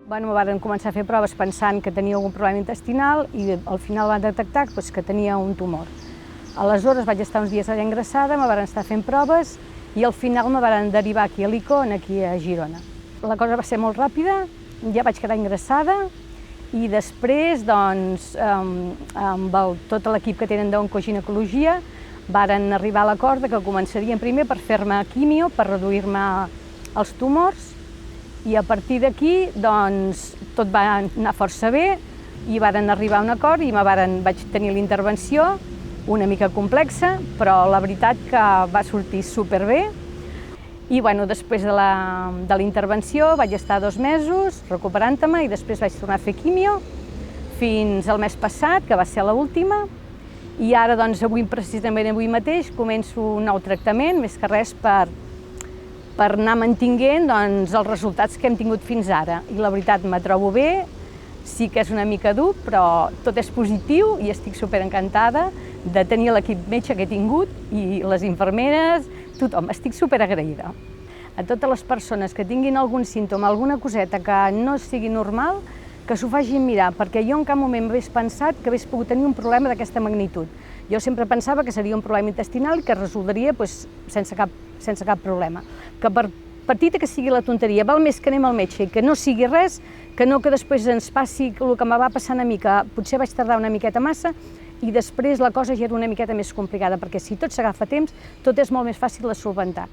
Me varen començar a fer proves pensant que tenia algun problema intestinal i al final van detectar que tenia un tumor. Aleshores vaig estar uns dies allà ingressada, me varen estar fent proves i al final me varen derivar aquí a l'ICON, aquí a Girona. La cosa va ser molt ràpida, ja vaig quedar ingressada i després, amb tot l'equip que tenen d'oncoginecologia, varen arribar a l'acord que començarien primer per fer-me quimio, per reduir-me els tumors, i a partir d'aquí tot va anar força bé i varen arribar a un acord i vaig tenir la intervenció, una mica complexa, però la veritat que va sortir superbé. I després de la intervenció vaig estar 2 mesos recuperant-me i després vaig tornar a fer quimio fins al mes passat, que va ser l'última, i ara, precisament avui mateix, començo un nou tractament, més que res per anar mantinguent els resultats que hem tingut fins ara. I la veritat, me trobo bé, sí que és una mica dur, però tot és positiu i estic superencantada de tenir l'equip metge que he tingut i les infermeres, tothom, estic superagraïda. A totes les persones que tinguin algun símptoma, alguna coseta que no sigui normal, que s'ho facin mirar, perquè jo en cap moment m'hagués pensat que hagués pogut tenir un problema d'aquesta magnitud. Jo sempre pensava que seria un problema intestinal i que es resoldria sense cap problema. Que per petita que sigui la tonteria, val més que anem al metge i que no sigui res, que no que després ens passi el que me va passant a mi, que potser vaig tardar una miqueta massa i després la cosa ja era una miqueta més complicada, perquè si tot s'agafa temps, tot és molt més fàcil de solventar.